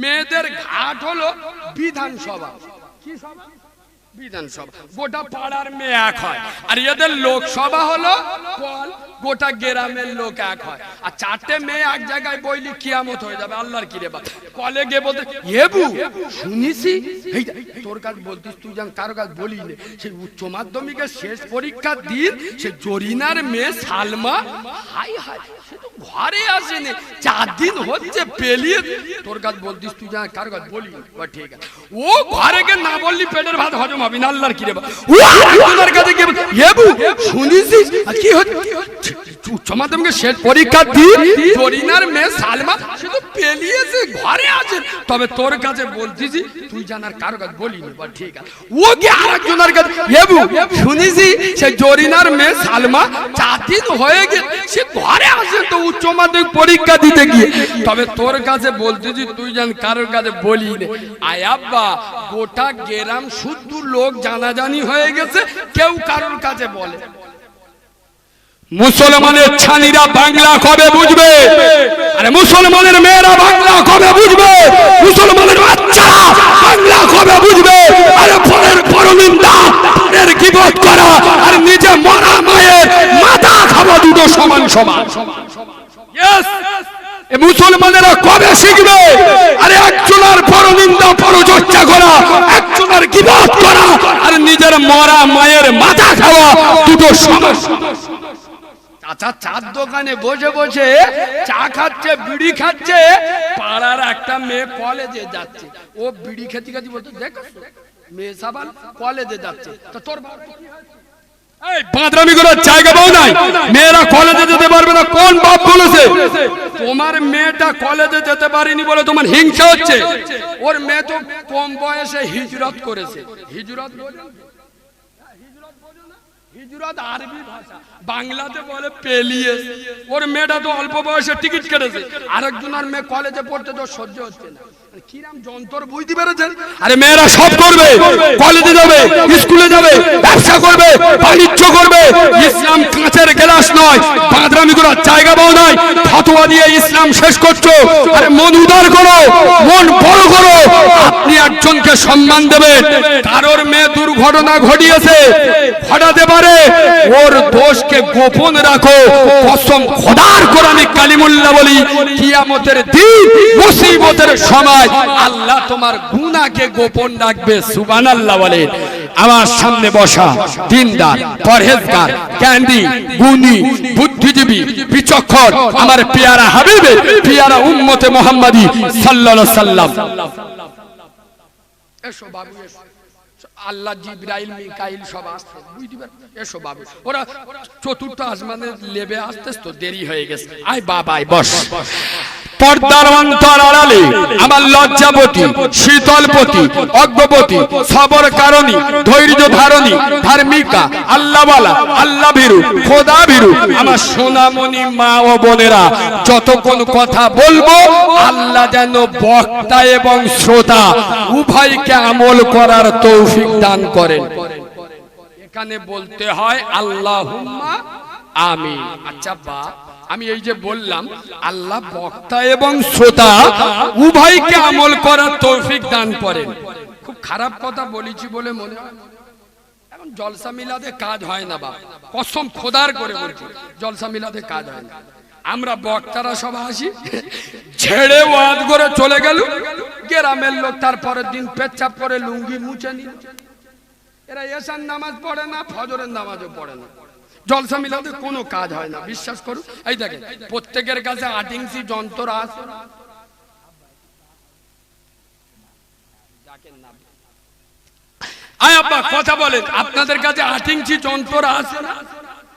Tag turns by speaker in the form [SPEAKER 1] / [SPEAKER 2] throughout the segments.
[SPEAKER 1] মেয়েদের ঘাট হলো বিধানসভা। কি সভা? বিধানসভা। গোটা পাড়ার মেয়ে এক হয়। আর এদের লোকসভা হলো কল, গোটা গ্রামের লোক এক হয়। আর চারটে মেয়ে এক জায়গায় বইলি কিয়ামত হয়ে যাবে। আল্লাহর কি রে বাবা, কলে গিয়ে বলতে এবু শুনিছি, তোর কাছে বলতিস তুই জান কারো কাছে বলি নে, সেই উচ্চ মাধ্যমিকের শেষ পরীক্ষার দিন সে জরিনার মেয়ে সালমা, হাই হাই সে তো ঘরে আসেনি, 4 দিন হচ্ছে পেলিয়ে, তোর কাছে বলতিস তুই জান কারো কাছে বলি নে। ঠিক আছে, ও ঘরে গিয়ে না বললি পেটের ভাত হজম হবে না। আল্লাহর কি রে বাবা, ও আরেকজনের কাছে গিয়ে এবু শুনিছিস কি হচ্ছে, উচ্চ মাধ্যমিকের শেষ পরীক্ষার দিন জরিনার মেয়ে সালমা সে তো পেলিয়েছে, ঘরে আছে, তবে তোর কাছে বলতেছি তুই জানার কারো কাছে বলিনি। ঠিক আছে, ও কি আরেকজনের কাছে এবু শুনিছি সে জরিনার মেয়ে সালমা 4 দিন হয়ে গেছে সে ঘরে আছে তো উচ্চ মাধ্যমিক পরীক্ষা দিতে গিয়ে, তবে তোর কাছে বলতেছি তুই জান কারোর কাছে বলিনি। আয় আব্বা, গোটা গ্রাম শুদ্ধ লোক জানাজানি হয়ে গেছে, কেউ কারোর কাছে বলে। মুসলমানের ছানিরা বাংলা কবে বুঝবে? আরে মুসলমানের মেয়েরা বাংলা কবে বুঝবে? মুসলমানের বাচ্চারা বাংলা কবে বুঝবে? আরে পরের পরনিন্দা, পরের গীবত করা আর নিজে মরা মায়ের মাথা খাওয়া দুটো সমান সমান। ইয়েস, এই মুসলমানেরা কবে শিখবে? আরে একজনের পরনিন্দা পরচর্চা করা, একজনের গীবত করা আর নিজের মরা মায়ের মাথা খাওয়া দুটো সমান। আচ্ছা, চার দোকানে বসে বসে চা খাচ্ছে, বিড়ি খাচ্ছে, পাড়ার একটা মেয়ে কলেজে যাচ্ছে, ও বিড়ি খেতে খেতে বলতো দেখো মেয়ে সাবান কলেজে যাচ্ছে, তো তোর এই বাঁদরামি করার জায়গা পাও নাই, মেয়েরা কলেজে যেতে পারবে না, কোন বাপ বলেছে? তোমার মেয়েটা কলেজে যেতে পারেনি বলে তোমার হিংসা হচ্ছে। ওর মেয়ে তো কম বয়সে হিজরত করেছে। হিজরত হিজরত আরবি ভাষা, বাংলাতে বলে পেলিয়ে। ওর মেয়েটা তো অল্প বয়সে টিকিট কেটেছে, আরেকজনের মেয়ে কলেজে পড়তে তো সহ্য হচ্ছে না। কিরাম যন্ত্র বুঝতে পেরেছেন? আরে মেয়েরা সব করবে, কলেজে যাবে, স্কুলে যাবে, ব্যবসা করবে, বাণিজ্য করবে। ইসলাম কাঁচের গ্লাস নয়, বাঁদরামি করার জায়গা পাও নাই। ফতোয়া দিয়ে ইসলাম শেষ করছো। আরে মন উদার করো, মন বড় করো। আপনি একজনকে সম্মান দেবেন, কারোর মেয়ে দুর্ঘটনা ঘটিয়েছে, ঘটাতে পারে, ওর দোষকে গোপন রাখো। কসম খোদার কোরআনে কালিমুল্লাহ বলি, কিয়ামতের দিন মুসিবতের সময় আল্লাহ তোমার গুনাহকে গোপন রাখবে। সুবহানাল্লাহ বলেন। আমার সামনে বসা দিনদার, পরহেজগার, জ্ঞানী, গুণী, বুদ্ধিজীবী, বিচক্ষণ আমার পেয়ারা হাবিবে, পেয়ারা উম্মতে মুহাম্মাদি সাল্লাল্লাহু আলাইহি সাল্লাম। এসো বাবু এসো, আল্লাহ জিবরাইল মিকাইল সব আসছে, বুঝতে পারছো? এসো বাবু, ওরা চতুর্থ আসমানের লেবে আসতে তো দেরি হয়ে গেছে। আয় বাবা আয় বস। পর্দার অন্তর আড়ালে আমার লজ্জাবতী, শীতলপতি, অজ্ঞপতি, সবর কারণী, ধৈর্য ধারণী, ধার্মিকা, আল্লাহওয়ালা, আল্লাহ ভীরু, খোদা ভীরু আমার সোনামণি মা ও বোনেরা, যতক্ষণ কথা বলবো আল্লাহ যেন বক্তা এবং শ্রোতা উভয়কে আমল করার তৌফিক দান করেন। এখানে বলতে হয় আল্লাহুম্মা আমিন। আচ্ছা বা আমি এই যে বললাম আল্লাহ বক্তা এবং শ্রোতা উভয়কে আমল করার তৌফিক দান করেন, খুব খারাপ কথা বলেছি বলে মনে হয়? এখন জলসা মিলাদে কাজ হয় না বাবা, কসম খোদার করে বলছি, জলসা মিলাদে কাজ হয় না। আমরা বক্তারা সব আসি, ছেড়ে ওয়াজ করে চলে গেল, গ্রামের লোক তারপরের দিন পেচ্ছাপ করে লুঙ্গি মুছে নিল। এরা এশার নামাজ পড়ে না, ফজরের নামাজও পড়ে না। জলসা মিলাতে কোনো কাজ হয় না, বিশ্বাস করুন। এই দেখেন প্রত্যেকের কাছে 8 ইঞ্চি যন্ত্র আছে, আয় আব্বা কথা বলেন, আপনাদের কাছে 8 ইঞ্চি যন্ত্র আছে না?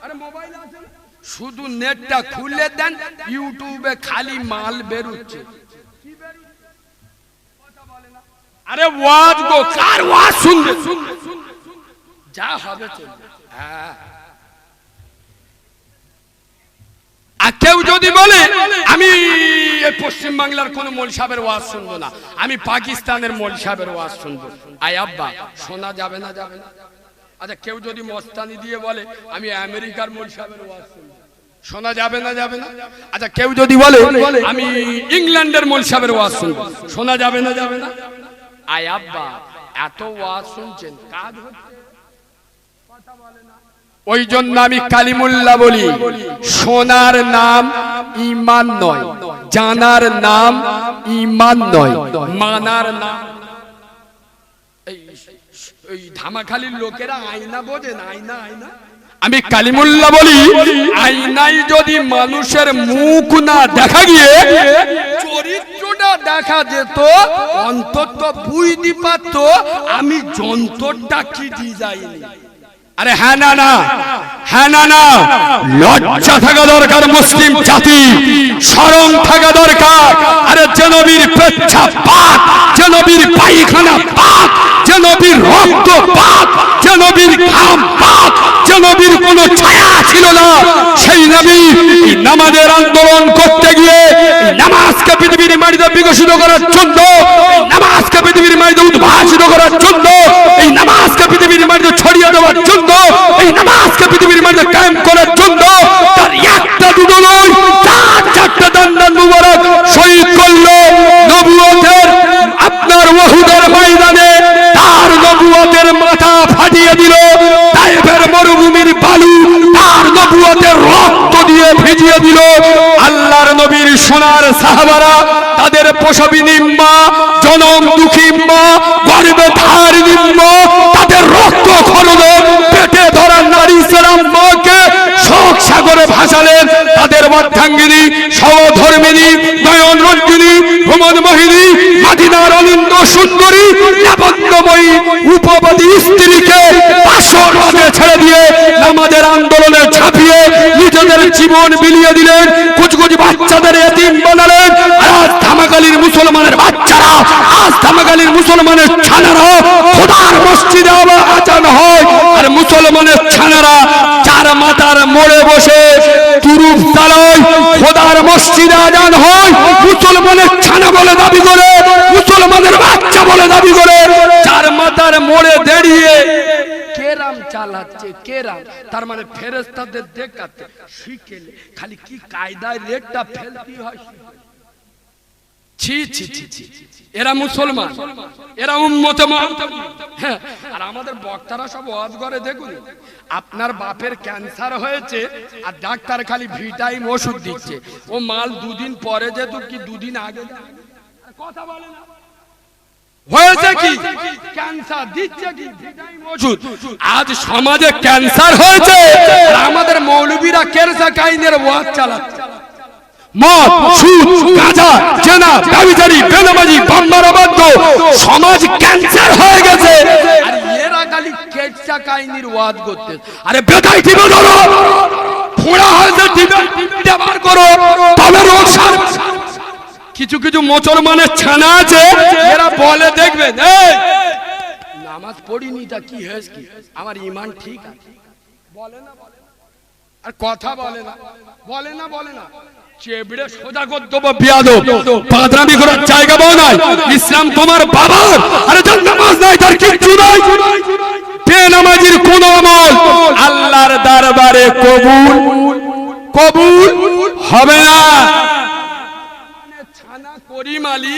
[SPEAKER 1] আরে মোবাইল আছে না? শুধু নেটটা খুলে দেন, ইউটিউবে খালি মাল বেরোচ্ছে। আরে ওয়াজ গো, কার ওয়াজ শুনবে? যা হবে চলবে। হ্যাঁ, আর কেউ যদি বলে আমি পশ্চিম বাংলার কোন মৌলভী সাহেবের ওয়াজ শুনবো না, আমি পাকিস্তানের মৌলভী সাহেবের ওয়াজ শুনবো, আয় আব্বা শোনা যাবে না? যাবে না। আচ্ছা কেউ যদি মস্তানি দিয়ে বলে আমি আমেরিকার মৌলভী সাহেবের ওয়াজ শুনবো, শোনা যাবে না, যাবে না? আচ্ছা কেউ যদি বলে আমি ইংল্যান্ডের মৌলভী সাহেবের ওয়াজ শুনবো, শোনা যাবে না, যাবে না? আয় আব্বা এত ওয়াজ শুনছেন, কাজ হচ্ছে? ওই জন্য আমি কালিমুল্লাহ বলি, শোনার নাম ঈমান নয়, জানার নাম ঈমান নয়, মানার নাম। এই ধামাখালির লোকেরা আয়না বোঝে না, আয়না আয়না। আমি কালিমুল্লাহ বলি, আয়নায় যদি মানুষের মুখ না দেখা গিয়ে চরিত্রটা দেখা যেত, অন্তত বুঝতে পারত আমি যন্ত্রটা কি ডিজাইন। আরে হ্যাঁ না না, হ্যাঁ না না, লজ্জা থাকা দরকার মুসলিম জাতি, শরম থাকা দরকার। আরে যে নবীর পেচ্ছাপ পাক, যে নবীর পায়খানা পাক, যে নবীর রক্ত পাক, যে নবীর ঘাম পাক, যে নবীর কোনো ছায়া ছিল না, সেই নবী নামাজের আন্দোলন করতে গিয়ে নামাজকে পৃথিবীর মাটিতে বিকশিত করার জন্য, নামাজকে পৃথিবীর মাটিতে উদ্ভাসিত করার জন্য, এই নামাজকে পৃথিবীর মাটিতে ছড়িয়ে দেওয়ার জন্য, এই নামাজকে পৃথিবীর মাঝে কায়েম করার জন্য তার একটা দুটো নয়, চার চারটা দান্দান মুবারক শহীদ করলো নবুয়তের আপনার ওহুদের ময়দানে। তার নবুয়তের মাথা ফাটিয়ে দিল তায়েফের মরুভূমির বালু, তার নবুয়তের রক্ত দিয়ে ভিজিয়ে দিল আল্লাহর নবীর সোনার সাহাবারা। তাদের প্রসবিনী মা, জনম দুঃখী মা, গর্ভে ধারিণী মা, তাদের রক্ত খরল পেটে ধরা নারী সালাম মাকে শোক সাগরে ভাসালেন। তাদের অর্ধাঙ্গিনী, সহধর্মিনী, নয়ন রঞ্জিনী, ভ্রমণ মোহিনী, মাদিনার অনিন্দ সুন্দরী, লাবণ্যময়ী উপবতী স্ত্রীকে পাশে ছেড়ে দিয়ে নামাজের আন্দোলনে ঝাঁপিয়ে নিজেদের জীবন বিলিয়ে দিলেন। কুচকুচ বাচ্চাদের এতিম বানালেন। আজ ধামাকালীর মুসলমানের বাচ্চারা, আজ ধামাকালীর মুসলমানের ছানারা খোদার মসজিদে আজান হয়, আর মুসলমানের ছানারা চার মাথার মোড়ে বসে তুরুপ চালায়। খোদার মসজিদে আজান হয়, মুসলমানের ছানা বলে দাবি করে, মুসলমানের বাচ্চা বলে দাবি করে, চার মাথার মোড়ে দাঁড়িয়ে কেরাম চালাচ্ছে। কেরাম তার মানে ফেরেশতাদের দেখাতে শিখেলে খালি কি কায়দায় রেটটা ফেলতে হয়। ছি ছি ছি ছি, এরা মুসলমান, এরা উম্মতে মুহাম্মদ। হ্যাঁ, আর আমাদের বক্তারা সব ওয়াজ করে। দেখুন আপনার বাপের ক্যান্সার হয়েছে আর ডাক্তার খালি ভিটামিন ওষুধ দিচ্ছে, ও মাল দুদিন পরে যেত কি দুদিন আগে কথা বলে না, হয়েছে কি ক্যান্সার দিচ্ছে কি ভিটামিন ওষুধ। আজ সমাজে ক্যান্সার হয়েছে আর আমাদের মৌলবীরা কেরসা কাইনের ওয়াজ চালাচ্ছে। মদ, সুদ, গাঁজা, জেনা, ব্যভিচারী, বেনামাজি, বাম্মারাবাদ্য, সমাজ ক্যান্সার হয়ে গেছে আর এরা খালি কেরসা কাইনের ওয়াজ করতে। আরে বেদাই টিপে ধরো, ফোড়া হয়েছে টিপে বার করো, তবে রোগ সারবে। কিছু কিছু মুসলমানের ছানা আছে, এরা বলে দেখবেন এই নামাজ পড়িনি তা কি হয়েছে, কি আমার ঈমান ঠিক আছে, বলে না বলে না, আর কথা বলে না বলে না বলে না, চেবড়ে সোজা করে দেবো বিয়াদব। পাদরামি করার জায়গা পাও নাই। ইসলাম তোমার বাবার, আরে যার নামাজ নাই তার কিচ্ছু নাই। বেনামাজির কোন আমল আল্লাহর দরবারে কবুল হবে না। ছানা করিম আলী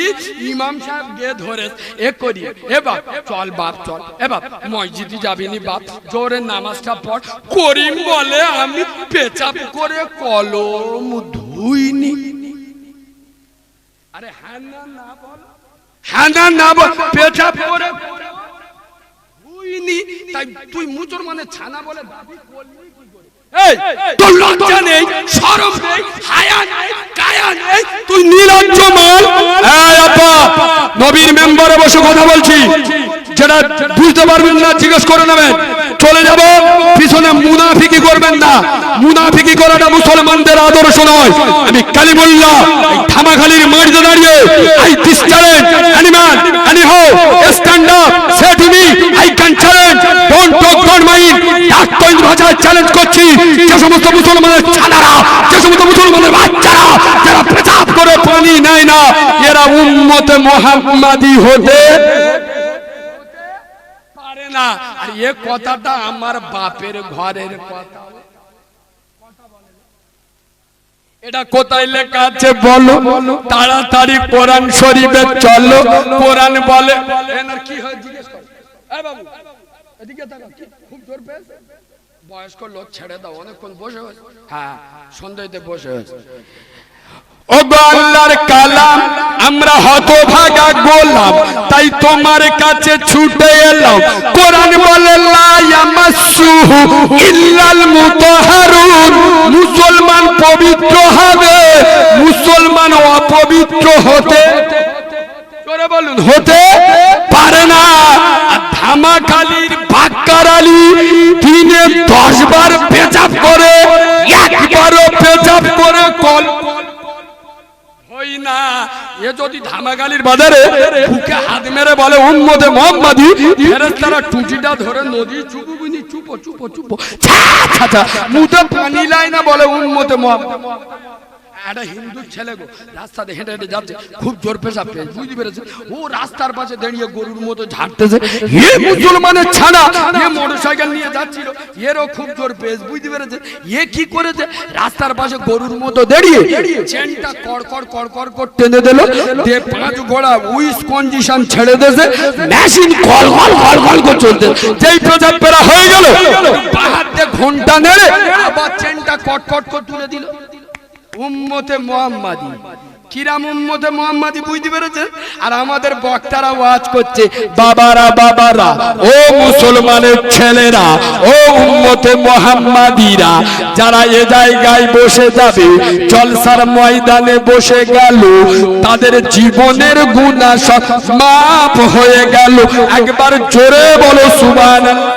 [SPEAKER 1] ইমাম সাহেব গে ধরে এ করি, এ বাপ চল, বাপ চল, এ বাপ মসজিদে যাবিনি বাপ, জোরে নামাজটা পড়। করিম বলে আমি পেচাপ করে কলম ধুইনি। আরে হ্যাঁ না না বল, হ্যাঁ না না বল, পেচাপ করে ধুইনি, তাই তুই মুসলমানের ছানা বলে দাবি করলি কি করে? এই তোর লজ্জা নেই, শরম নেই, হায়া নেই, কায়া নেই, তুই নির্লজ্জ মাল। এই আপা নবীর মেম্বারে বসে কথা বলছি, যেটা বুঝতে পারবেন না জিজ্ঞেস করে নেবেন, চলে যাব। পিছনে মুনাফিকি করবেন না, মুনাফিকি করাটা মুসলমানদের আদর্শ নয়। আমি কালিমুল্লাহ ধামাখালির মাটিতে দাঁড়িয়ে I this challenge any man anyhow stand up say to me I can challenge don't talk don't mind doctor ভাষায় চ্যালেঞ্জ করছি। যে সমস্ত মুসলমানের ছানারা, যে সমস্ত মুসলমানের বাচ্চারা যারা পেশাব করে পানি নেয় না, এরা উম্মতে মুহাম্মাদি হতে পারে না। আর এই কথাটা আমার বাপের ঘরের কথা, এটা কোথায় লেখা আছে বলো? তাড়াতাড়ি কোরআন শরীফে চলো। কোরআন বলে এনার কি হয় জিজ্ঞেস করো। এই বাবু এদিকে তাকাও, খুব জোর পেয়েছে? বয়স্ক লোক ছেড়ে দাও, অনেকক্ষণ বসে হয়েছে। হ্যাঁ সন্ধ্যাতে বসে হয়েছে। ও গো আল্লাহর কালাম, আমরা হতভাগা গোলাম, তাই তোমার কাছে ছুটে এলাম। কোরআন বলে লা ইয়ামাসসুহু ইল্লাল মুতাহহারুন, মুসলমান পবিত্র হবে, মুসলমান অপবিত্র হতে জোরে বলুন হতে পারে না। আর ধামাখালির বাক্কার আলী দিনে 10 বার পেচাব করে, একবারও পেচাব করে কল হই না। এ যদি ধামাখালির বাজারে বুকে হাত মেরে বলে উম্মতে মুহাম্মাদি, ফেরেশতারা টুটিটা ধরে নদী চুপুবুনি চুপো চুপো চুপো ছা ছা ছা মুতে পানি লাই না, বলে উম্মতে মুহাম্মাদ। একটা হিন্দু ছেলে গো রাস্তাতে হেঁটে হেঁটে যাচ্ছে, খুব জোর পেশাব পেয়েছে, বুঝতে পেরেছে? ও রাস্তার পাশে দাঁড়িয়ে গরুর মতো ঝাড়তেছে। এ মুসলমানের ছানা, এ মোটরসাইকেল নিয়ে যাচ্ছিল, এরও খুব জোর পেয়েছে, বুঝতে পেরেছে? এ কি করেছে? রাস্তার পাশে গরুর মতো দাঁড়িয়ে চেনটা কড়কড় কড়কড় করে টেনে দিল, দিয়ে 5 ঘোড়া উইস কন্ডিশন ছেড়ে দিয়েছে, machine call call call call করে চলতে। যেই পেশাব পেরা হয়ে গেল, পাহাড় দিয়ে ঘন্টা নেড়ে আবার চেনটা কটকট করে তুলে দিল। উম্মতে মুহাম্মাদি। কিরাম উম্মতে মুহাম্মাদি, বুঝতে পেরেছেন? আর আমাদের বক্তারা ওয়াজ করছে, বাবারা বাবারা, ও মুসলমানের ছেলেরা, ও উম্মতে মুহাম্মাদিরা, যারা এ জায়গায় বসে যাবে, জলসার ময়দানে বসে গেল, তাদের জীবনের গুনাহ সব মাফ হয়ে গেল। একবার জোরে বলো সুবহানাল্লাহ।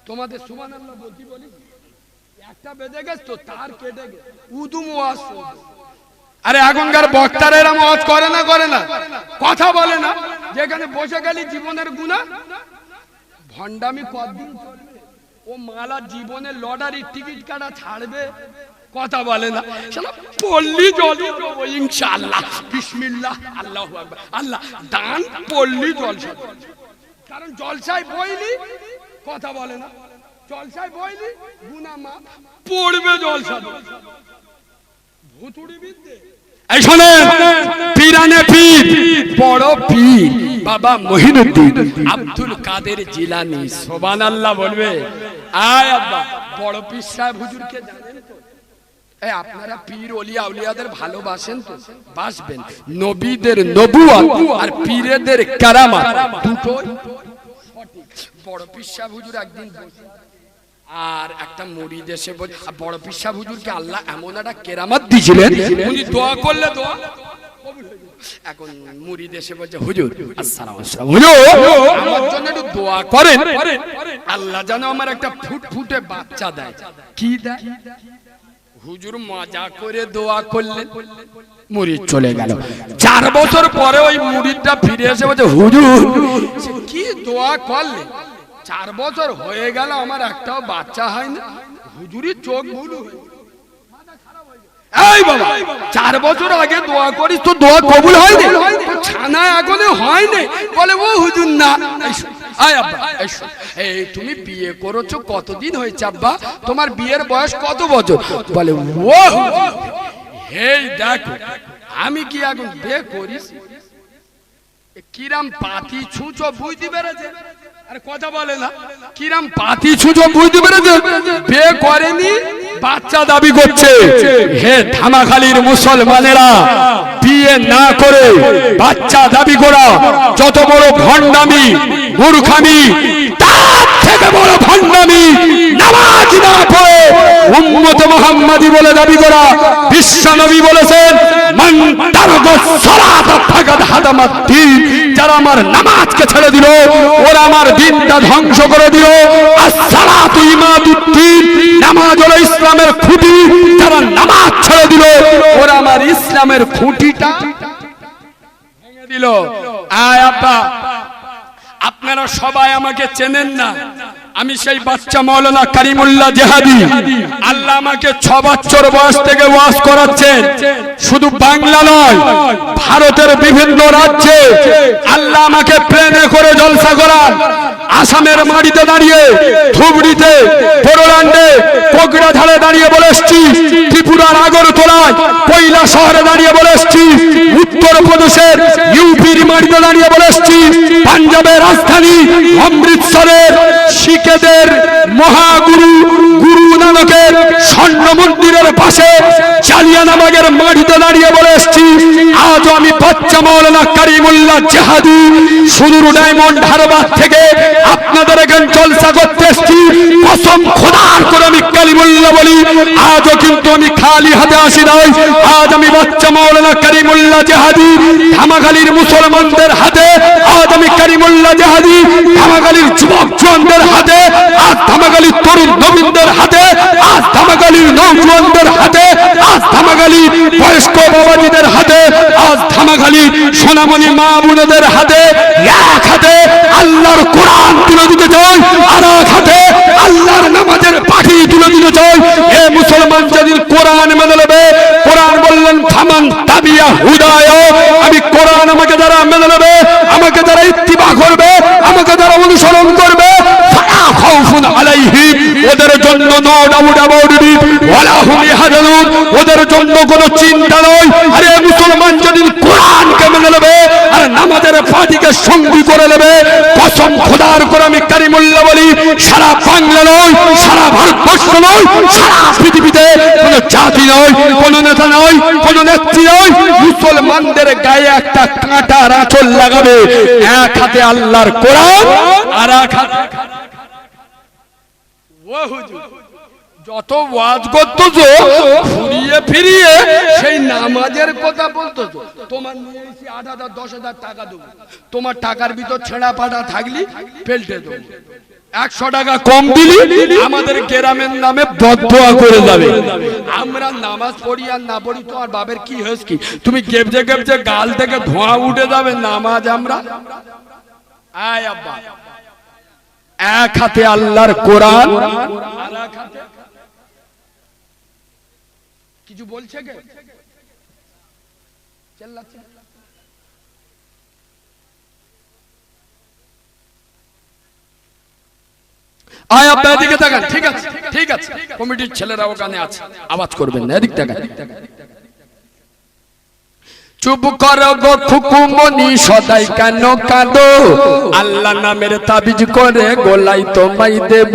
[SPEAKER 1] তোমাদের সুবহানাল্লাহ বলতে বলি, একটা বেজে গেছে তো তার কেটে গেছে, উদুম ওয়াজ। আরে এখনকার বক্তারা এরকম ওয়াজ করে না, করে না, কথা বলে না, যেখানে বসে গেলি জীবনের গুনাহ ভন্ডামি কতদিন চলবে? ও মালা জীবনের লটারির টিকিট কাটা ছাড়বে, কথা বলে না। শালা পল্লী জল ইনশাআল্লাহ বিসমিল্লাহ আল্লাহু আকবার, আল্লাহ দান পল্লী জলসা, কারণ জলসায় বইলি কথা বলে না, জলসায় বইলি গুনাহ মাফ পড়বে, জলসা ভুতুড়ি বিদ্যে। এই শোনেন, পীরানে পীর, বড় পীর বাবা মঈনুদ্দিন আব্দুল কাদের জিলানী, সুবহানাল্লাহ বলবে। আয় আব্বা, বড় পীর সাহেব হুজুরকে জানেন তো? এই আপনারা পীর ওলিয়া আউলিয়াদের ভালোবাসেন তো? বাসবেন। নবীদের নবুয়ত আর পীরদের কারামাত দুটো সঠিক। বড় পীর সাহেব হুজুর একদিন আর একটা মুরিদ এসে বলে, বড় পীর সাহেব হুজুরকে আল্লাহ এমন একটা কেরামত দিয়েছিলেন, উনি দোয়া করলে দোয়া কবুল হয়ে যায়। এখন মুরিদ এসে বলছে, হুজুর আসসালামু আলাইকুম, হুজুর আমার জন্য একটু দোয়া করেন, আল্লাহ যেন আমার একটা ফুটফুটে বাচ্চা দেয়। কি দেয়? হুজুর মজা করে দোয়া করলেন, মুরিদ চলে গেল। 4 বছর পরে ওই মুরিদটা ফিরে এসে বলছে, হুজুর কি দোয়া করলেন? 4 বছর হয়ে গেল আমার একটাও বাচ্চা হয় না। হুজুরের চোখ ভুল। এই বাবা, 4 বছর আগে দোয়া করিস তো দোয়া কবুল হয়নি? তো ছানা এখনো হয়নি? বলে ও হুজুর না। আয় আব্বা, এই তুমি বিয়ে করেছো কতদিন হয়েছে আব্বা? তোমার বিয়ের বয়স কত বছর? বলে ও এই দেখো আমি কি এখন বিয়ে করিস? কিরাম পাতি ছুঁচো, বুঝতে পেরেছে? আরে কথা বলে না, কিরাম পাতি ছুঁচো, বুঝতে পেরেছে? বিয়ে করেনি, বাচ্চা দাবি করছে। হে ধামাখালির মুসলমানেরা, বিয়ে না করে বাচ্চা দাবি করা যত বড় ভণ্ডামি, মূর্খামি, তার থেকে বড় ভণ্ডামি নামাজ না পড়ে উম্মতে মুহাম্মাদি বলে দাবি করা। বিশ্ব নবী বলেছেন, মান তারাকাস সালাতা ফাকাদ হাদামাদ দ্বীন, যারা আমার নামাজকে ছেড়ে দিল ওরা আমার দ্বীনটা ধ্বংস করে দিল। আস-সালাতু ইমাদুদ্দীন, নামাজ হলো ইসলামের খুঁটি, যারা নামাজ ছেড়ে দিল ওরা আমার ইসলামের খুঁটিটা ভেঙে দিল। আয় আব্বা, আপনারা সবাই আমাকে চেনেন না, আমি সেই বাচ্চা মাওলানা কারিমুল্লাহ জিহাদি। আল্লাহ আমাকে 6 বছর বয়স থেকে ওয়াজ করাচ্ছেন, শুধু বাংলা নয় ভারতের বিভিন্ন রাজ্যে আল্লাহ আমাকে প্লেনে করে জলসা করান। আসামের মাটিতে দাঁড়িয়ে, ধুবড়িতে, বড়লান্ডে, কোকড়াঝাড়ে দাঁড়িয়ে বলে এসছি, ত্রিপুরার আগরতলায়, কৈলা শহরে দাঁড়িয়ে বলে এসছি, উত্তরপ্রদেশের ইউপির মাটিতে দাঁড়িয়ে বলে এসছি, পাঞ্জাবের রাজধানী অমৃতসরের শিখেদের মহাগুরু গুরু নানকের স্বর্ণ মন্দিরের পাশে জালিয়ানবাগের মাটিতে দাঁড়িয়ে বলে এসছি, আজ আমি বাচ্চা মাওলানা কারিমুল্লাহ জাহাদি সুদূর ডায়মন্ড হারবার থেকে আপনাদের এখানে জলসা করতে এসছি। কসম খোদার করে আমি কালিমুল্লাহ বলি, আজও কিন্তু আমি খালি হাতে আসি নাই। আজ আমি বাচ্চা মাওলানা কারিমুল্লাহ জাহাদি ধামাখালীর মুসলমানদের হাতে, আজ আমি কারিমুল্লাহ জাহাদি ধামাখালীর যুবক জওয়ানদের হাতে, আজ ধামাখালীর তরুণ নবীনদের হাতে, আজ ধামাখালীর নওজওয়ানদের হাতে, আজ ধামাখালী বয়স্ক বাবাজিদের হাতে, আজ ধামাখালী সোনামণি মা বোনদের হাতে, এক হাতে আল্লাহর কোরআন তুলে দিতে চাই, আর এক হাতে আল্লাহর নামাজের পাখি তুলে দিতে চাই। এ মুসলমান যেদিন কোরআন মেনে নেবে, কোরআন বললেন ফামান তাবিয়া হুদায়া, আমি কোরআন আমাকে যারা মেনে নেবে, আমাকে যারা ইত্তিবা করবে, আমাকে যারা অনুসরণ করবে, ফালা খাউফুন আলাইহিম, ওদের জন্য নো ডাউট অ্যাবাউট ইট ওয়ালা হুম ইয়াহজানুন, ওদের জন্য কোনো চিন্তা নয়। আরে মুসলমান যেদিন কোরআনকে মেনে নেবে আর নামাজের পাটিকে সঙ্গী করে নেবে, কসম খোদার করে আমি কারিমুল্লাহ বলি, সারা বাংলা নয়, সারা ভারতবর্ষ নয়, সারা পৃথিবীতে কোনো জাতি নয়, কোনো নেতা নয়, কোনো নেত্রী নয়, মুসলমানদের গায়ে একটা কাঁটার আঁচল লাগাবে। এক হাতে আল্লাহর কোরআন আর এক হাতে যত ওয়াজ করতো ঘুরিয়ে ফিরিয়ে সেই নামাজের কথা বলতো। তোমার নিয়ে এসে 8,000 10,000 টাকা দেবো, তোমার টাকার ভিতর ছেঁড়া পাটা থাকলি পেল্টে দেবো, 100 টাকা কম দিলি আমাদের গ্রামের নামে বদদোয়া করে যাবে। আমরা নামাজ পড়ি আর না পড়ি তোমার বাবের কি হয়েছে কি? তুমি গেবজে গেবজে গাল থেকে ধোঁয়া উঠে যাবে, নামাজ আমরা আয় আব্বা এক হাতে আল্লাহর কোরআন আর এক হাতে কিছু বলছে কে চেল্লাচ্ছে? আয় আব্বা এদিকে তাকান, ঠিক আছে ঠিক আছে, কমিটির ছেলেরা ওখানে আছে, আওয়াজ করবেন না, এদিক তাকান। চুপ করো গো খুকুমনি সদাই কেন কাঁদো, আল্লাহ নামের তাবিজ করে গোলাই তোমায় দেব,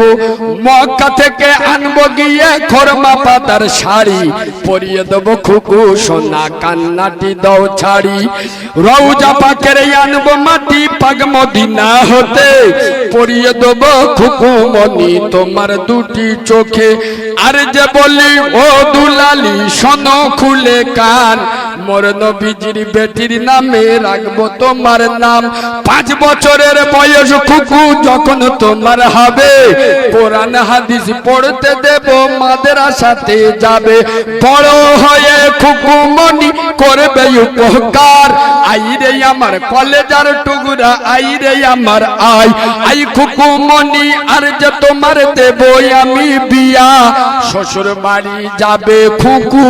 [SPEAKER 1] মক্কা থেকে আনবো গিয়ে খরমা পাতার শাড়ি, পরিয়ে দেবো খুকু সোনা কান্নাটি দাও ছাড়ি, রওজা পাকের আনবো মাটি পাক মদিনা হতে, পরিয়ে দেবো খুকুমনি তোমার দুটি চোখে, আর যে বলি ও দুলালি শোনো খুলে কান, মোর নবীজির বেটির নামে রাখবো তোমার নাম, 5 বছরের বয়স খুকু যখন তোমার হবে, কোরআন হাদিস পড়তে দেব মাদ্রাসাতে যাবে, বড় হয়ে খুকু মনি করবে উপকার, আইরে আমার কলেজার টুকরা আইরে আমার আই, আই খুকু মনি আর যে তোমার দেব আমি বিয়া, শ্বশুর বাড়ি যাবে খুকু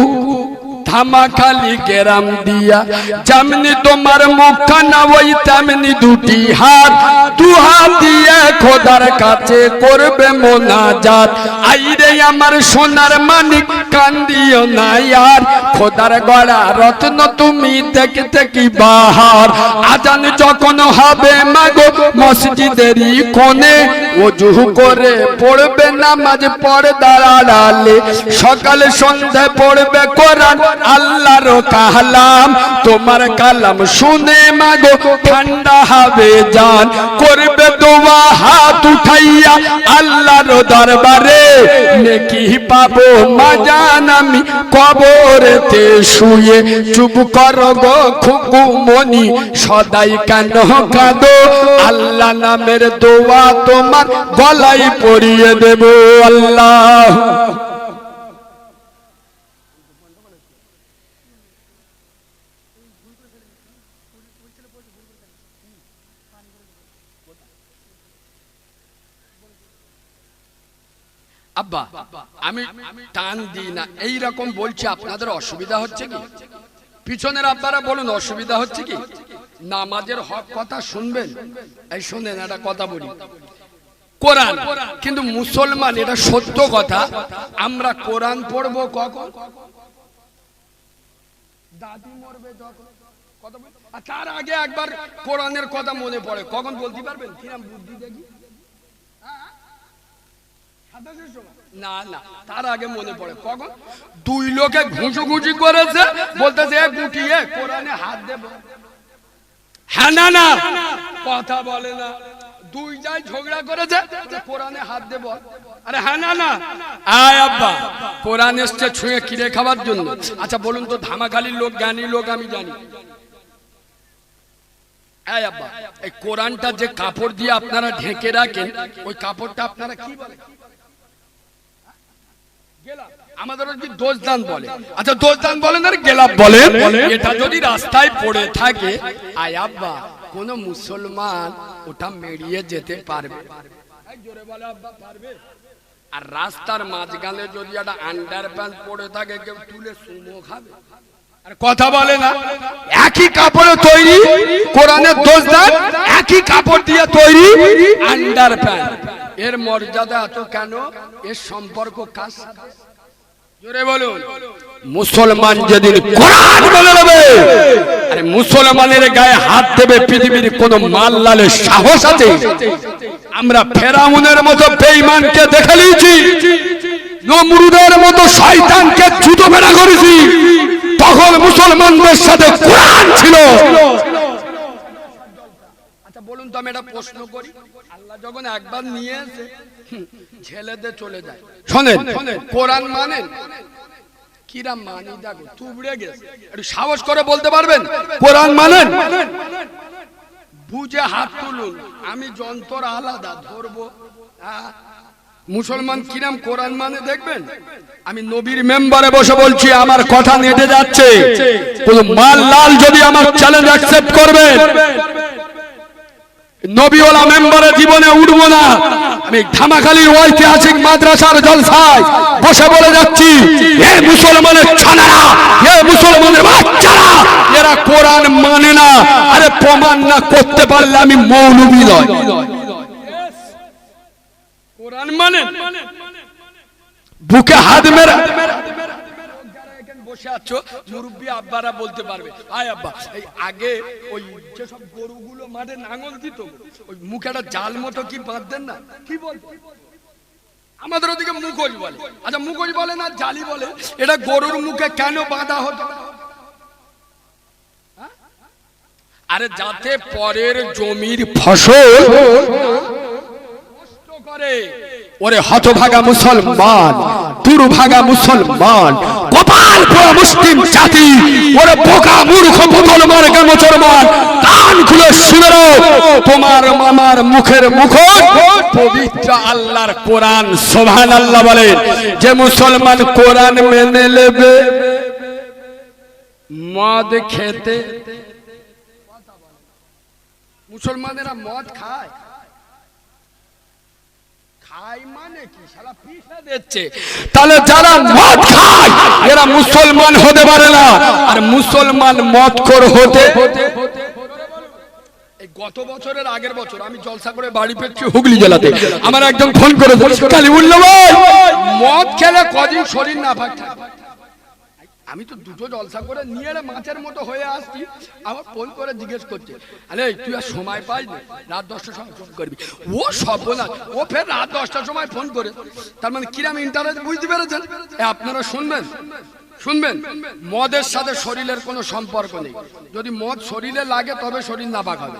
[SPEAKER 1] ধামাখালি গ্রাম দিয়া, যেমনি তোমার মুখখানা ওই তেমনি দুটি হাত, 2 হাত দিয়ে খোদার কাছে করবে মোনাজাত, আইরে আমার সোনার মানিক কান্দিও না আর, খোদার গড়া রত্ন তুমি দেখতে কি বাহার, আজান যখন হবে মাগো মসজিদেরই কোণে, ওযু করে পড়বে নামাজ পর্দার আড়ালে, সকালে সন্ধ্যায় পড়বে কোরআন আল্লাহর কালাম, তোমার কালাম শুনে মাগো ঠান্ডা হবে জান, করবে দোয়া হাত উঠাইয়া আল্লাহর দরবারে, নেকি পাবো মাজান আমি কবরেতে শুয়ে, চুপ করো গো খুকু মনি সদাই কেন কাঁদো, আল্লাহ নামের দোয়া তোমার গলায় পরিয়ে দেব। আল্লাহ আব্বা আমি টান দিই না, এইরকম বলছি, আপনাদের অসুবিধা হচ্ছে কি? পিছনের আব্বারা বলুন অসুবিধা হচ্ছে কি? নামাজের হক কথা শুনবেন? এই শোনেন একটা কথা বলি, কোরআন কিন্তু মুসলমান, এটা সত্য কথা, আমরা কোরআন পড়বো কখন? দাদি মরবে যখন, কথা বলি, আর তার আগে একবার কোরআনের কথা মনে পড়ে, কখন বলতে পারবেন? কিরম বুদ্ধি দেখি, না না, তার আগে মনে পড়ে কখন? দুই লোকে ঘুষুঘুষি করেছে, বলতেছে গুটিয়ে কোরআনে হাত দেব, হ্যাঁ না না, কথা বলে না। দুই যাই ঝগড়া করেছে, কোরআনে হাত দেব, আরে হ্যাঁ না না, আয় আব্বা কোরআন এসছে ছুঁয়ে কিরে খাবার জন্য। আচ্ছা বলুন তো, ধামাখালির লোক জ্ঞানী লোক আমি জানি, এই আব্বা এই কোরআনটা যে কাপড় দিয়ে আপনারা ঢেকে রাখেন, ওই কাপড়টা আপনারা কি বলে? আমাদের কি দোজদান বলে? আচ্ছা দোজদান বলেন আর গেলাপ বলেন। এটা যদি রাস্তায় পড়ে থাকে, আয় আব্বা কোন মুসলমান ওটা মেরিয়ে যেতে পারবে? জোরে বলে আব্বা, পারবে? আর রাস্তার মাঝখানে যদি একটা আন্ডার প্যান্ট পড়ে থাকে, কেউ তুলে সুমো খাবে? আর কথা বলে না, একই কাপড়ে তৈরি কোরআনের দোজদান, একই কাপড় দিয়ে তৈরি আন্ডার প্যান্ট, এর মর্যাদা এত কেন? এর সম্পর্ক কার সাথে? জোরে বলুন। মুসলমান যেদিন কোরআন বলে নেবে, আরে মুসলমানের গায়ে হাত দেবে, পৃথিবীর কোন মাল্লালের সাহস আছে? আমরা ফেরাউনের মতো বেঈমানকে দেখে নিয়েছি, নমরুদের মতো শয়তানকে জুতো বেড়া করেছি, তখন মুসলমানদের সাথে কোরআন ছিল। আচ্ছা বলুন তো, আমি একটা প্রশ্ন করি, আল্লাহ যখন একবার নিয়ে এসে ছেলেদের চলে যায়, শোনেন কোরআন মানেন? কিরা মানি দেখো, তুবড়ে গেছে, একটু সাহস করে বলতে পারবেন কোরআন মানেন? বুঝে হাত তুলুন, আমি যন্ত্র আলাদা ধরবো। মুসলমান কিরাম কোরআন মানে দেখবেন। আমি নবীর মেম্বারে বসে বলছি, আমার কথা নেটে যাচ্ছে, কোন মাল লাল যদি আমার চ্যালেঞ্জ অ্যাকসেপ্ট করবেন, নবীওয়ালা মেম্বারে জীবনে উঠবো না। আমি ধামাখালীর ঐতিহাসিক মাদ্রাসার জলসায় বসে বলে যাচ্ছি, এ মুসলমানের ছানারা, এ মুসলমানের বাচ্চারা, এরা কোরআন মানে না। আরে প্রমাণ না করতে পারলে আমি মৌলবী নয়। কোরআন মানে বুকে হাত মেরে বসে আছো, মুরব্বী আব্বারা বলতে পারবে, আয় আব্বা এই আগে ওই যেসব গরুগুলো মাঠে নাঙল দিত, ওই মুখে একটা জাল মতো কি বাঁধতেন না, কি বল? আমাদের ওদিকে মুখোশ বলে। আচ্ছা মুখোশ বলে না জালি বলে, এটা গরুর মুখে কেন বাঁধা হতো? আরে যাতে পরের জমির ফসল নষ্ট করে। ওরে হতভাগা মুসলমান, দুর্ভাগা মুসলমান, কপাল পোড়া মুসলিম জাতি, ওরে বোকা মূর্খ বোতল মার্কা মুসলমান, কান খুলে শুনে নাও, তোমার মামার মুখের মুখোশ পবিত্র আল্লাহর কোরআন। সুবহানাল্লাহ বলে। যে মুসলমান কোরআন মেনে নেবে, মদ খেতে, মুসলমানেরা মদ খায়, মানে কি শালা পিষে দিচ্ছে, তাহলে যারা মদ খায় এরা মুসলমান হতে পারে না। আর মুসলমান মদখোর হতে, এই গত বছরের আগের বছর আমি জলসা করে বাড়ি ফিরছি হুগলি জেলাতে, আমার একদম ফোন করে কালিমুল্লাহ ভাই, মদ খেলে কদিন শরীর না ভাগ থাকে। আমি তো দুটো জলসা করে নিয়ে মাছের মতো হয়ে আসছি, আমার ফোন করে জিজ্ঞেস করছে, আরে তুই আর সময় পাই না, রাত 10টার সময় ফোন করবি। ও সর্বনাশ, ও ফের রাত 10টার সময় ফোন করে, তার মানে কিরাম ইন্টারেস্ট বুঝতে পেরেছেন? আপনারা শুনবেন শুনবেন, মদের সাথে শরীরের কোনো সম্পর্ক নেই। যদি মদ শরীরে লাগে তবে শরীর না পাক হবে।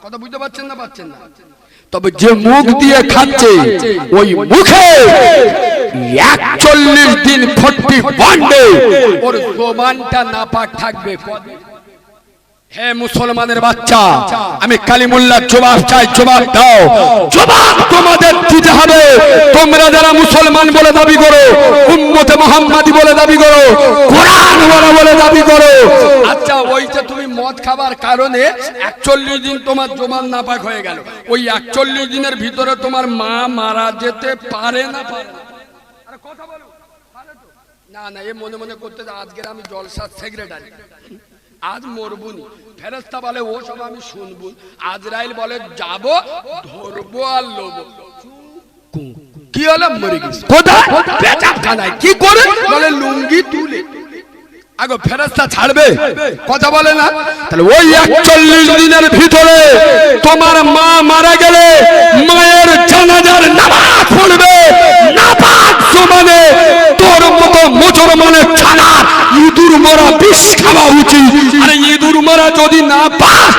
[SPEAKER 1] কথা বুঝতে পারছেন না? পাচ্ছেন না? তবে যে মুখ দিয়ে খাচ্ছে ওই মুখে 41 দিন 40 বন্ডে ওর জবানটা নাপাক থাকবে। হে মুসলমানের বাচ্চা, আমি কালিমুল্লাহ জবাব চাই, জবাব দাও। জবাব তোমাদের দিতে হবে। তোমরা যারা মুসলমান বলে দাবি করো, উম্মতে মুহাম্মাদি বলে দাবি করো, কোরআন বলে দাবি করো, আচ্ছা ওই যে তুমি মদ খাবার কারণে 41 দিন তোমার জবান নাপাক হয়ে গেল, ওই 41 দিনের ভিতরে তোমার মা মারা যেতে পারে না? পারে না? আরে কথা বলো, পারে তো? না না, এ মনে মনে করতে, আজকের আমি জলসার সেক্রেটারি, আজ মরবুনি। ফেরেশতা বলে ও সব আমি শুনবো। আজরাইল বলে যাব, ধরবো আর লব। কি হলো? মরে গেছে। কোথায়? পেচাবখানায়। কি করে? বলে লুঙ্গি তুলে। আগে ফেরেশতা ছাড়বে? কথা বলে না। তাহলে ওই 41 দিনের ভিতরে তোমার মা মারা গেলে মায়ের জানাজার নামাজ পড়বে নাপাক জমানে। তোর মতো মুসলমানের ছানা ইঁদুর মরা বিষ খাওয়া উচিত। আরে ইঁদুর মরা যদি না পাস,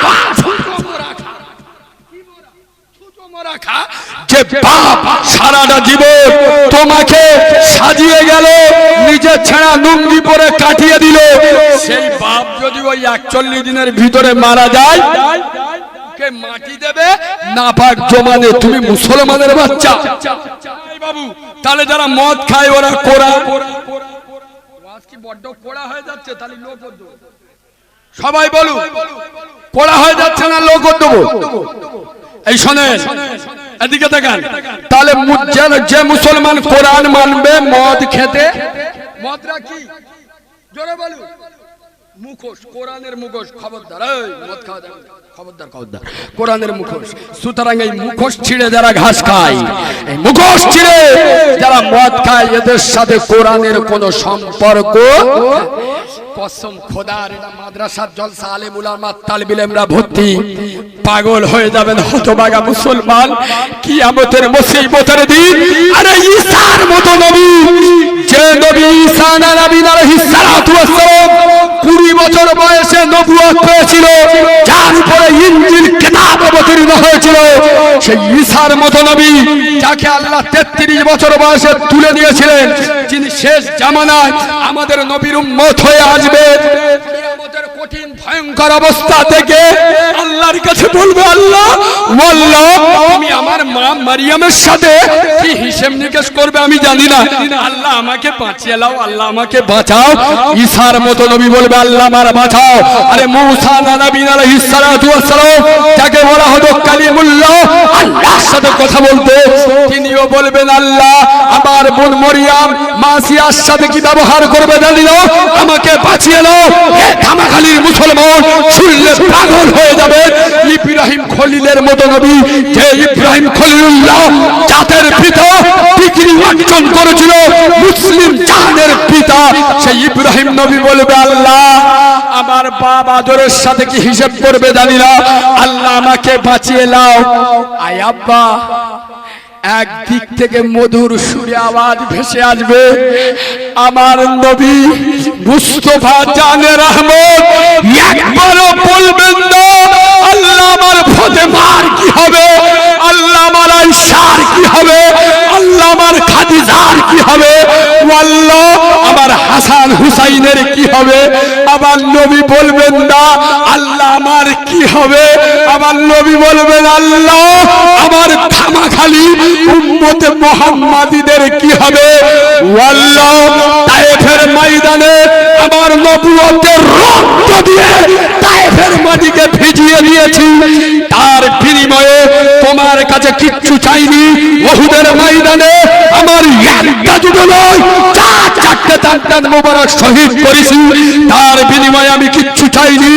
[SPEAKER 1] যে বাপ সারাটা জীবন তোমাকে সাজিয়ে গেল, নিজের ছেঁড়া লুঙ্গি পরে কাটিয়ে দিল, সেই বাপ যদি ওই 41 দিনের ভিতরে মারা যায়, কে মাটি দেবে? নাপাক জমানে। তুমি মুসলমানের বাচ্চা বাবু। তাহলে যারা মদ খায় ওরা কোরা কি বড্ড কোড়া হয়ে যাচ্ছে? তাহলে লোক সবাই বলুন, কোড়া হয়ে যাচ্ছে না লোক দেবো? এই শোনেন, এদিকে দেখেন। তাহলে যে মুসলমান কোরআন মানবে মদ খেতে, মদরা কি জোরে বলুন? মুখোশ, কোরআনের মুখোশ। খবরদার, এই মদ খাওয়া যাবে না। খবরদার, খবরদার, কোরআনের মুখোশ। সুতরাং এই মুখোশ ছিঁড়ে যারা ঘাস খায়, এই মুখোশ ছিঁড়ে যারা মদ খায়, এদের সাথে কোরআনের কোনো সম্পর্ক। কসম খোদার, এটা মাদ্রাসার জলসা, আলেম উলামা তালিবে ইলমরা ভর্তি। পাগল হয়ে যাবেন হতভাগা মুসলমান। কিয়ামতের মুসিবতের দিন। আরে ঈসার মতো নবী, যে নবী ঈসা নবী আলাইহিস সালাতু ওয়াস সালাম 20 বছর বয়সে নবুয়ত পেয়েছিল, যার উপরে ইনজিল কিতাব অবতীর্ণ হয়েছিল, সেই ঈসার মতো নবী যাকে আল্লাহ 33 বছর বয়সে তুলে দিয়েছিলেন, যিনি শেষ জামানায় আমাদের নবীর উম্মত হয়ে আসবে। কিয়ামতের কঠিন ভয়ঙ্কর অবস্থা থেকে আল্লাহর কাছে বলবে, আল্লাহ আল্লাহ তুমি আমার মা মারিয়ামের সাথে কি হিসাব নিকেশ করবে আমি জানি না, আল্লাহ আমাকে বাঁচিয়ে নাও, আল্লাহ আমাকে বাঁচাও। ঈসার মতো নবী বলবে, আল্লাহ আমার বাঁচাও। আরে মুসা নবী আলাইহিস সালাতু ওয়াস সালাম, যাকে বলা হতো কালিমুল্লাহ, আল্লাহর সাথে কথা বলতে, তিনিও বলবেন, আল্লাহ আমার বোন মরিয়ম মাসিয়ার সাথে কি ব্যবহার করবে জানি না, আমাকে বাঁচিয়ে নাও। হে ধামাখালির মুসলমান, শুনলে পাগল হয়ে যাবে। ইব্রাহিম খলিলের মতো নবী, যে ইব্রাহিম খলিলুল্লাহ জাতের পিতা, ডিগ্রি অর্জন করেছিল, মুসলিম জানের পিতা, সেই ইব্রাহিম নবী বলবে, আল্লাহ আমার বাবা আদরের সাথে কি হিসাব করবে জানি না, আল্লাহ আমাকে বাঁচিয়ে নাও। আয় আব্বা, একদিক থেকে মধুর সুরে আওয়াজ ভেসে আসবে, আমার নবী মুস্তাফা জানে রহমত একবারও বলবেন না, আল্লাহ আমার ফাতেমার কি হবে, আল্লাহ আমার আয়েশার কি হবে, আল্লাহ আমার খাদিজার কি হবে, আল্লাহ আমার হাসান হুসাইনের কি হবে। আমার নবী বলবেন না, আল্লাহ আমার কি হবে। আমার নবী বলবেন, আল্লাহ আমার ধামাখালি উম্মতে মুহাম্মাদীদের কি হবে। আল্লাহ তায়েফের ময়দানে আমার নবুয়তের রক্ত দিয়ে তায়েফের মাটিকে ভিজিয়ে দিয়েছি, তার বিনিময়ে তোমার কাছে কিচ্ছু চাইনি। উহুদের ময়দানে আমার একটা দুটো নয়, চারটে মোবারক শহীদ করেছি, তার বিনিময়ে আমি কিচ্ছু চাইনি।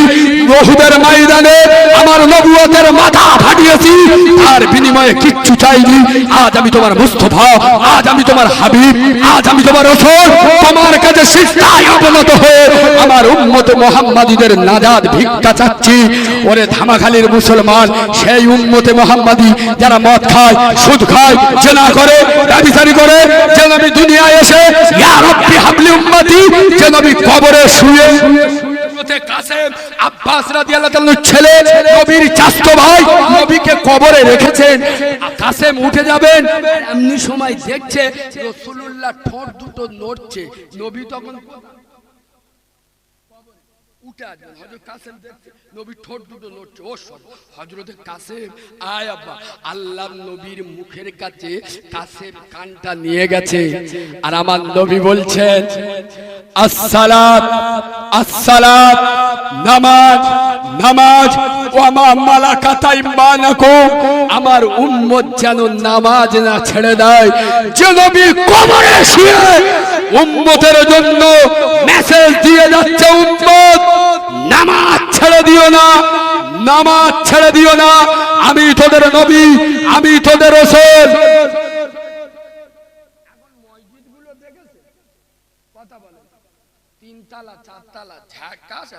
[SPEAKER 1] উহুদের ময়দানে আমার নবুয়তের মাথা ফাটিয়েছি, তার বিনিময়ে কিচ্ছু চাইনি। আজ আমি তোমার মুস্তাফা, আজ আমি তোমার হাবিব, আজ আমি তোমার রাসূল, তোমার কাছে সিজদায় অবনত হয়ে আমার উম্মতে মুহাম্মাদীদের নাজাত ভিক্ষা চাচ্ছি। ওরে ধামাখালির মুসলমান, সেই উম্মতে মুহাম্মাদী যারা মদ খায়, সুদ খায়, জিনা করে, ব্যভিচারী করে, যে নবী দুনিয়ায় এসে ইয়া রাব্বি হাবলি উম্মতি, যে নবী কবরে শুয়ে কাসেম আব্বাস রাদিয়াল্লাহু তাআলার ছেলে, নবীর চাচতো ভাই, নবীকে কবরে রেখেছেন। কাসেম উঠে যাবেন, এমনি সময় দেখছে রাসূলুল্লাহ ঠোঁট দুটো নড়ছে, নবী তখন উঠে আসবেন। হযরত কাসেম দেখছে নবী ঠোঁট দুটো নড়ছে, ও সব হযরত কাসেম আয় আব্বা। আল্লাহর নবীর মুখের কাছে কাসেম কানটা নিয়ে গেছে, আর আমার নবী বলছেন, আসসালাত আসসালাত, নামাজ নামাজ, ওয়া মা মালাকাত আইমানুকুম, আমার উম্মত যেন নামাজ না ছেড়ে দেয়। যে নবী কবরে শুয়ে উম্মতের জন্য মেসেজ দিয়ে যাচ্ছে, উম্মত নামাজ ছেড়ে দিও না, নামাজ ছেড়ে দিও না। আমি তোদের নবী, আমি তোদের রাসূল। এখন মসজিদগুলো দেখেছে কথা বলে তিনতলা চারতলা ঝাঁকাস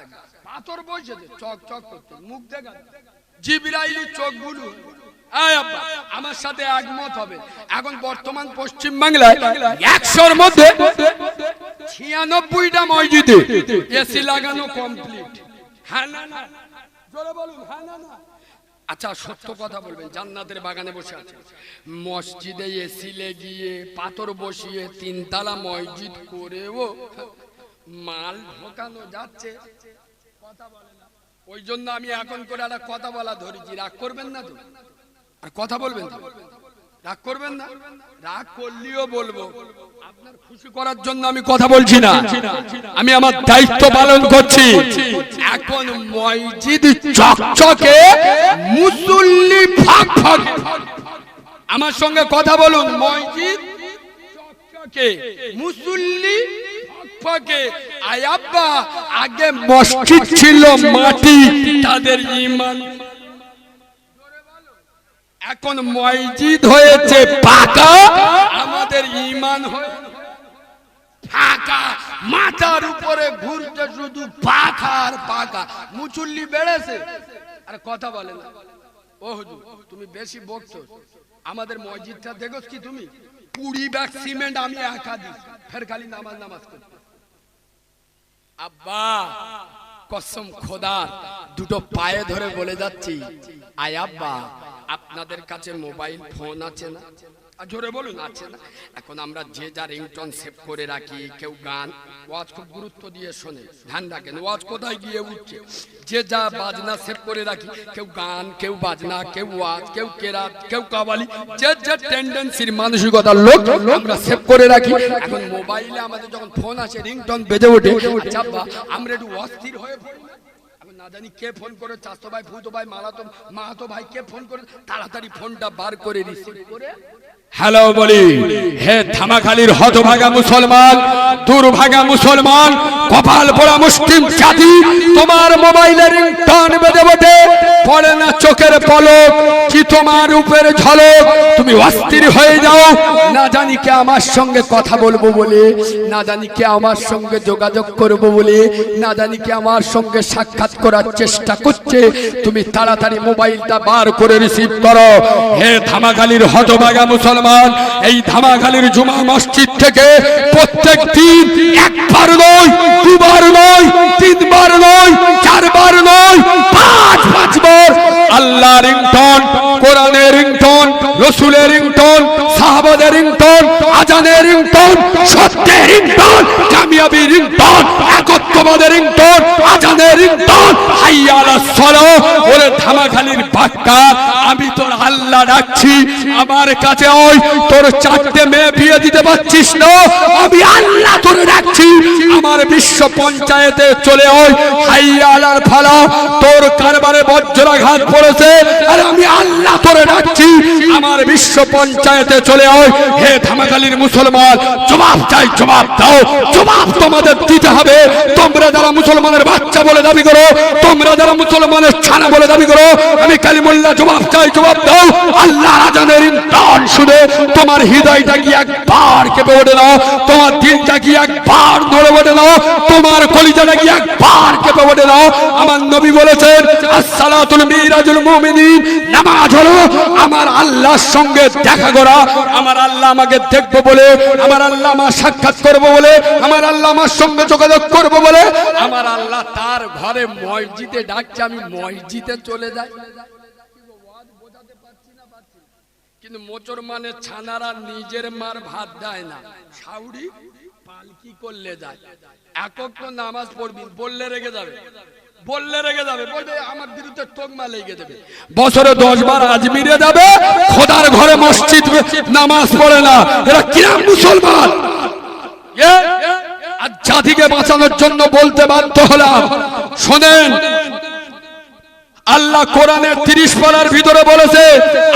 [SPEAKER 1] পাথর বসেছে চক চক করতে, মুখ দেখা জিবরাইলি চোখগুলো। আমার সাথে একমত হবে। এখন বর্তমান পশ্চিম বাংলায় 100-র মধ্যে 96টা মসজিদে এসি লাগানো কমপ্লিট। হ্যাঁ না না, জোরে বলুন হ্যাঁ না না। আচ্ছা সত্য কথা বলবেন, জান্নাতের বাগানে বসে আছে, মসজিদে এসি লাগিয়ে পাথর বসিয়ে তিনতলা মসজিদ করেও মাল ঢোকানো যাচ্ছে, কথা বলে না। ওই জন্য আমি এখন করে একটা কথা বলা ধরেছি, রাগ করবেন না তো? আর কথা বলবেন তো? রাগ করবেন না? রাগ করলেও বলবো, আপনার খুশি করার জন্য আমি কথা বলছি না, আমি আমার দায়িত্ব পালন করছি। এখন মসজিদ চকচকে, মুসল্লি ভাগ ভাগ। আমার সঙ্গে কথা বলুন, মসজিদ চকচকে, মুসল্লি ফাঁকে। আয়াব্বা আগে মসজিদ ছিল মাটি, তাদের ঈমান। এখন মসজিদ হয়েছে পাকা, আমাদের ঈমান হয়েছে ফাঁকা। মাথার উপরে ঘুরতে শুধু পাখা আর পাকা, মুসল্লি বেড়েছে আর কথা বলে না। ও হুজুর তুমি বেশি বকছো, আমাদের মসজিদটা দেখোস কি তুমি? 20 ব্যাগ সিমেন্ট আমি একা দিই, ফের খালি নামাজ নামাজ করি। আব্বা কসম খোদা, দুটো পায়ে ধরে বলে যাচ্ছি, আয় আব্বা আপনাদের কাছে মোবাইল ফোন আছে না? জোরে বলুন আছে না? এখন আমরা যে যা রিংটোন সেভ করে রাখি, কেউ গান, ওয়াজ খুব গুরুত্ব দিয়ে শোনে, ধ্যান রাখেন ওয়াজ কোথায় গিয়ে উঠছে। যে যা বাজনা সেভ করে রাখি, কেউ গান, কেউ বাজনা, কেউ ওয়াজ, কেউ কেরাত, কেউ কাওয়ালি, যে যে টেন্ডেন্সির মানসিকতার লোক আমরা সেভ করে রাখি। এখন মোবাইলে আমাদের যখন ফোন আসে, রিংটোন বেজে ওঠে, আচ্ছা আব্বা আমরা একটু অস্থির হয়ে পড়ি না? না জানি কে ফোন করে, চাচতো ভাই, ফুতো ভাই, মাহাতো ভাই, কে ফোন করে, তাড়াতাড়ি ফোনটা বার করে রিসিভ করে হ্যালো বলি। হে ধামাখালীর হতভাগা মুসলমান, দুর্ভাগা মুসলমান, কপাল পোড়া মুসলিম জাতি, তোমার মোবাইলের রিংটোন বেজে ওঠে, পড়ে না চোখের পলক, কি তোমার উপর ঝলক, তুমি অস্থির হয়ে যাও। না জানি কে আমার সঙ্গে কথা বলবো বলে, না জানি কে আমার সঙ্গে যোগাযোগ করবো বলে, না জানি কে আমার সঙ্গে সাক্ষাৎ করার চেষ্টা করছে, তুমি তাড়াতাড়ি মোবাইলটা বার করে রিসিভ করো। হে ধামাখালীর হতভাগা মুসলমান, এই ধামাখালীর জুমা মসজিদ থেকে প্রত্যেক দিন একবার নয়, দুবার নয়, তিনবার নয়, চারবার নয়, 5 বার আল্লাহ রিংটোন, কোরআনের রিংটোন, রাসূলের রিংটোন, সাহাবাদের রিংটোন, আজানের রিংটোন, সত্যের রিংটোন, কামিয়াবি রিংটোন, একত্ববাদের রিংটোন, আজানের রিংটোন, হাইয়া আলাস সালাহ। ওরে ধামাখালীর বাক্কা, আমি তোর আল্লাহ ডাকছি, আমার কাছে ওই তোর 4টে মেয়ে বিয়ে দিতে পারছিস না, আমি আল্লাহ তোরে ডাকছি, আমার বিশ্ব পঞ্চায়েতে চলে ওই হাইয়া আলাল ফালাহ, তোর কারবারে বজ্রাঘাত পড়েছে, আর আমি আল্লাহ তোরে ডাকছি, আমার বিশ্ব পঞ্চায়েতে চলে ওই। হে ধামাখালীর মুসলমান, জবাব চাই, জবাব দাও, জবাব তোমাদের দিতে হবে। তোমরা যারা মুসলমানের বাচ্চা বলে দাবি করো, তোমরা যারা মুসলমানের ছানা বলে দাবি করো, আমি কালিমুল্লাহ জবাব চাই, জবাব দাও। আল্লাহ আজানের রিংটোন শুনে তোমার হৃদয়টা কি একবার কেঁপে ওঠে না? তোমার দিলটা কি একবার নড়ে ওঠে না? তোমার কলিজাটা কি একবার কেঁপে ওঠে না? আমার নবী বলেছেন, আসসালাতুল মিরাজুল মুমিনিন, নামাজ হলো আমার আল্লাহর সঙ্গে দেখা করা। আমার আল্লাহ আমাকে দেখবো বলে, আমার আল্লাহ আমার সাক্ষাৎ করবো বলে, আমার আল্লাহ আমার সঙ্গে যোগাযোগ করবো বলে, আমার আল্লাহ তার ঘরে মসজিদে ডাকছে, আমি মসজিদে চলে যাই। কিন্তু মোচর মানে ছানারা নিজের মার ভাত দেয় না, শাউরি পালকি করলে যায়। একক তো নামাজ পড়বি, বললে রেগে যাবে, বললে রেগে যাবে, বলবে আমার বিরুদ্ধে তোকমা লেগে যাবে। বছরে 10 বার আজমিরে যাবে, খোদার ঘরে মসজিদ নামাজ পড়ে না, এরা কিরাম মুসলমান? আর জাতিকে বাঁচানোর জন্য বলতে বাধ্য হলাম, শোনেন, আল্লাহ কোরআনের 30 পারার ভিতরে বলেছে,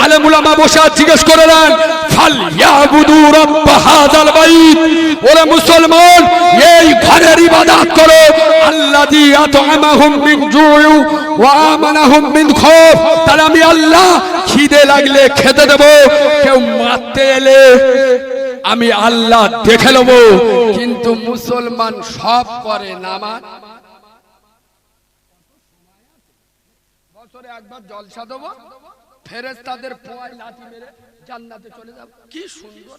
[SPEAKER 1] আলেম উলামা বসে জিজ্ঞেস করে দেন, ফালইয়াবুদু রাব্ব হাযাল বাইত, ওরে মুসলমান এই ঘরের ইবাদত করো, আল্লাযী আত'আমাহুম মিন জু'ই ওয়া আমানাহুম মিন খাউফ। তাহলে আমি আল্লাহ খিদে লাগলে খেতে দেব, কেউ মারতে এলে আমি আল্লাহ দেখে নেব। কিন্তু মুসলমান সব করে নামাজ, বছরে একবার জলসা দেবো, ফেরেশতাদের পোয়ায় লাথি মেরে জান্নাতে চলে যাব। কি সুন্দর!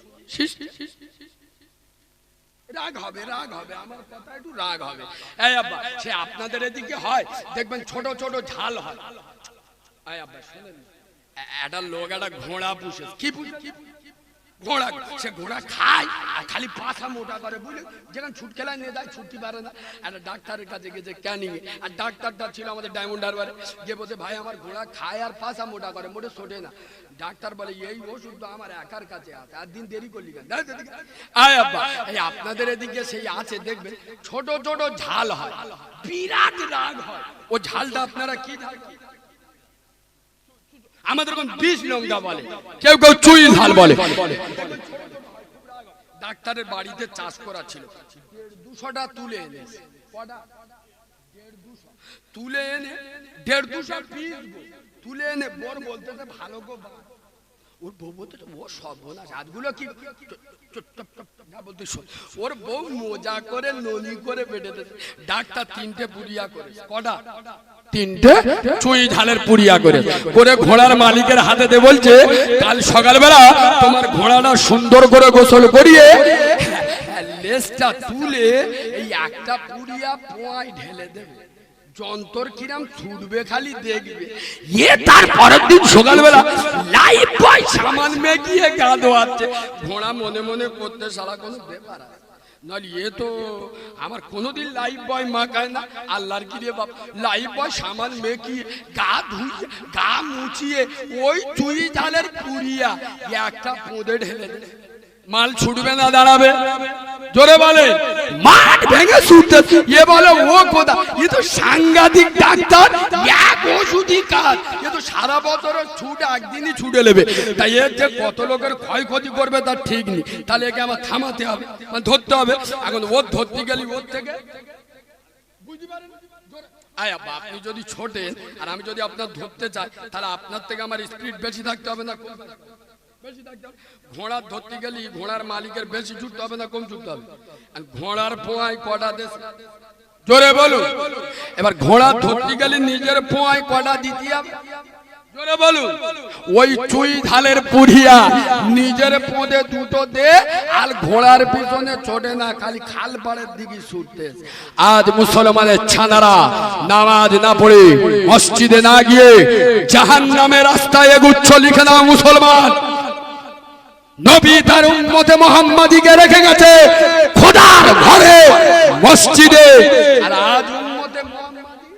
[SPEAKER 1] রাগ হবে, রাগ হবে, আমার কথা একটু রাগ হবে। এই আব্বা, সে আপনাদের এদিকে হয় দেখবেন ছোট ছোট ঝাল হয়। এই আব্বা শুনেন, একটা লোক একটা ঘোড়া পুষে, কি ঘোড়া, সে ঘোড়া খায় আর খালি পাছা মোটা করে, বুঝলি? যেখানে ছুট খেলায় নিয়ে যায়, ছুটতে পারে না। একটা ডাক্তারের কাছে গেছে ক্যানিং এ, আর ডাক্তারটা ছিল আমাদের ডায়মন্ড হারবারে, গিয়ে বলছে ভাই আমার ঘোড়া খায় আর পাছা মোটা করে, মোটে ছোটে না। ডাক্তার বলে এই ওষুধ তো আমার একার কাছে আছে, আর দিন দেরি করলি কেন? আয় আব্বা, এই আপনাদের এদিকে সেই আছে দেখবেন ছোট ছোট ঝাল হয়, বিরাট রাগ হয়। ও ঝালটা আপনারা কি ঝাল? আমাদের কোন 20 লঙ্কা বলে, কেউ কেউ চুই ঝাল বলে। ডাক্তারের বাড়িতে চাষ করা ছিল, 150টা তুলে এনে, তুলে এনে 150 পিস তুলে এনে বর বলতেছে ভালো গো, ওর বউ বলতে ও সর্বনাশ, হাতগুলো কি ওর বউ মজা করে নলি করে বেটে দিয়েছে। ডাক্তার 3টে পুরিয়া করে, কটা? 3টে চুই ঝালের পুরিয়া করে করে ঘোড়ার মালিকের হাতে দিয়ে বলছে, কাল সকালবেলা তোমার ঘোড়াটা সুন্দর করে গোসল করিয়ে লেজটা তুলে এই একটা পুরিয়া পোয়ায় ঢেলে দেবে, যন্তর কিরাম ছুটবে খালি দেখবে। এ তার পরের দিন সকালবেলা লাইফ বয় সামান মেগিয়ে গা ধোয়াচ্ছে। ঘোড়া মনে মনে করতে সারা কোনো ব্যাপার আছে, নাহলে এ তো আমার কোনোদিন লাইফ বয় মাখায় না। আল্লাহর কি রে বাপ, লাইফ বয় সামান মেকিয়ে গা ধুইয়ে গা মুছিয়ে ওই চুই ঝালের পুরিয়া একটা পোঁদে ঢেলে দেবে, মাল ছুটবে না, দাঁড়াবে। জোরে বলে মাঠ ভেঙে ছুটতে। এ বলে ও কোথা, এ তো সাংঘাতিক ডাক্তার, এক ওষুধই কাজ, এ তো সারা বছরের ছুট একদিনই ছুটে নেবে। তাই এর যে কত লোকের ক্ষয়ক্ষতি করবে তার ঠিক নেই। তাহলে একে আমার থামাতে হবে, মানে ধরতে হবে। এখন ওর ধরতে গেলি ওর থেকে বুঝতে পারেন। আপনি যদি ছোটেন আর আমি যদি আপনার ধরতে চাই, তাহলে আপনার থেকে আমার স্পিড বেশি থাকতে হবে না? ঘোড়ার ধরতে গেলে ঘোড়ার মালিকের বেশি ছুটতে হবে না কম ছুটতে হবে? ঘোড়ার পোয়ায় কটা দেশ, জোরে বলুন। এবার ঘোড়া ধরতে গেলে নিজের পোয়ায় কটা দিতে হবে, জোরে বলুন। ওই চুই ঝালের পুরিয়া নিজের পোঁদে 2টো দে, আর ঘোড়ার পিছনে ছোটে না, খালি খাল পাড়ের দিকে ছুটতে। আজ মুসলমানের ছানারা নামাজ না পড়ে, মসজিদে না গিয়ে জাহান্নামের রাস্তায় এগুচ্ছ, লিখে নাও মুসলমান। নবী তার উম্মতে মুহাম্মাদীকে রেখে গেছে খোদার ঘরে, মসজিদে। আর আজ উম্মতে মুহাম্মাদী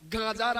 [SPEAKER 1] গাঁজার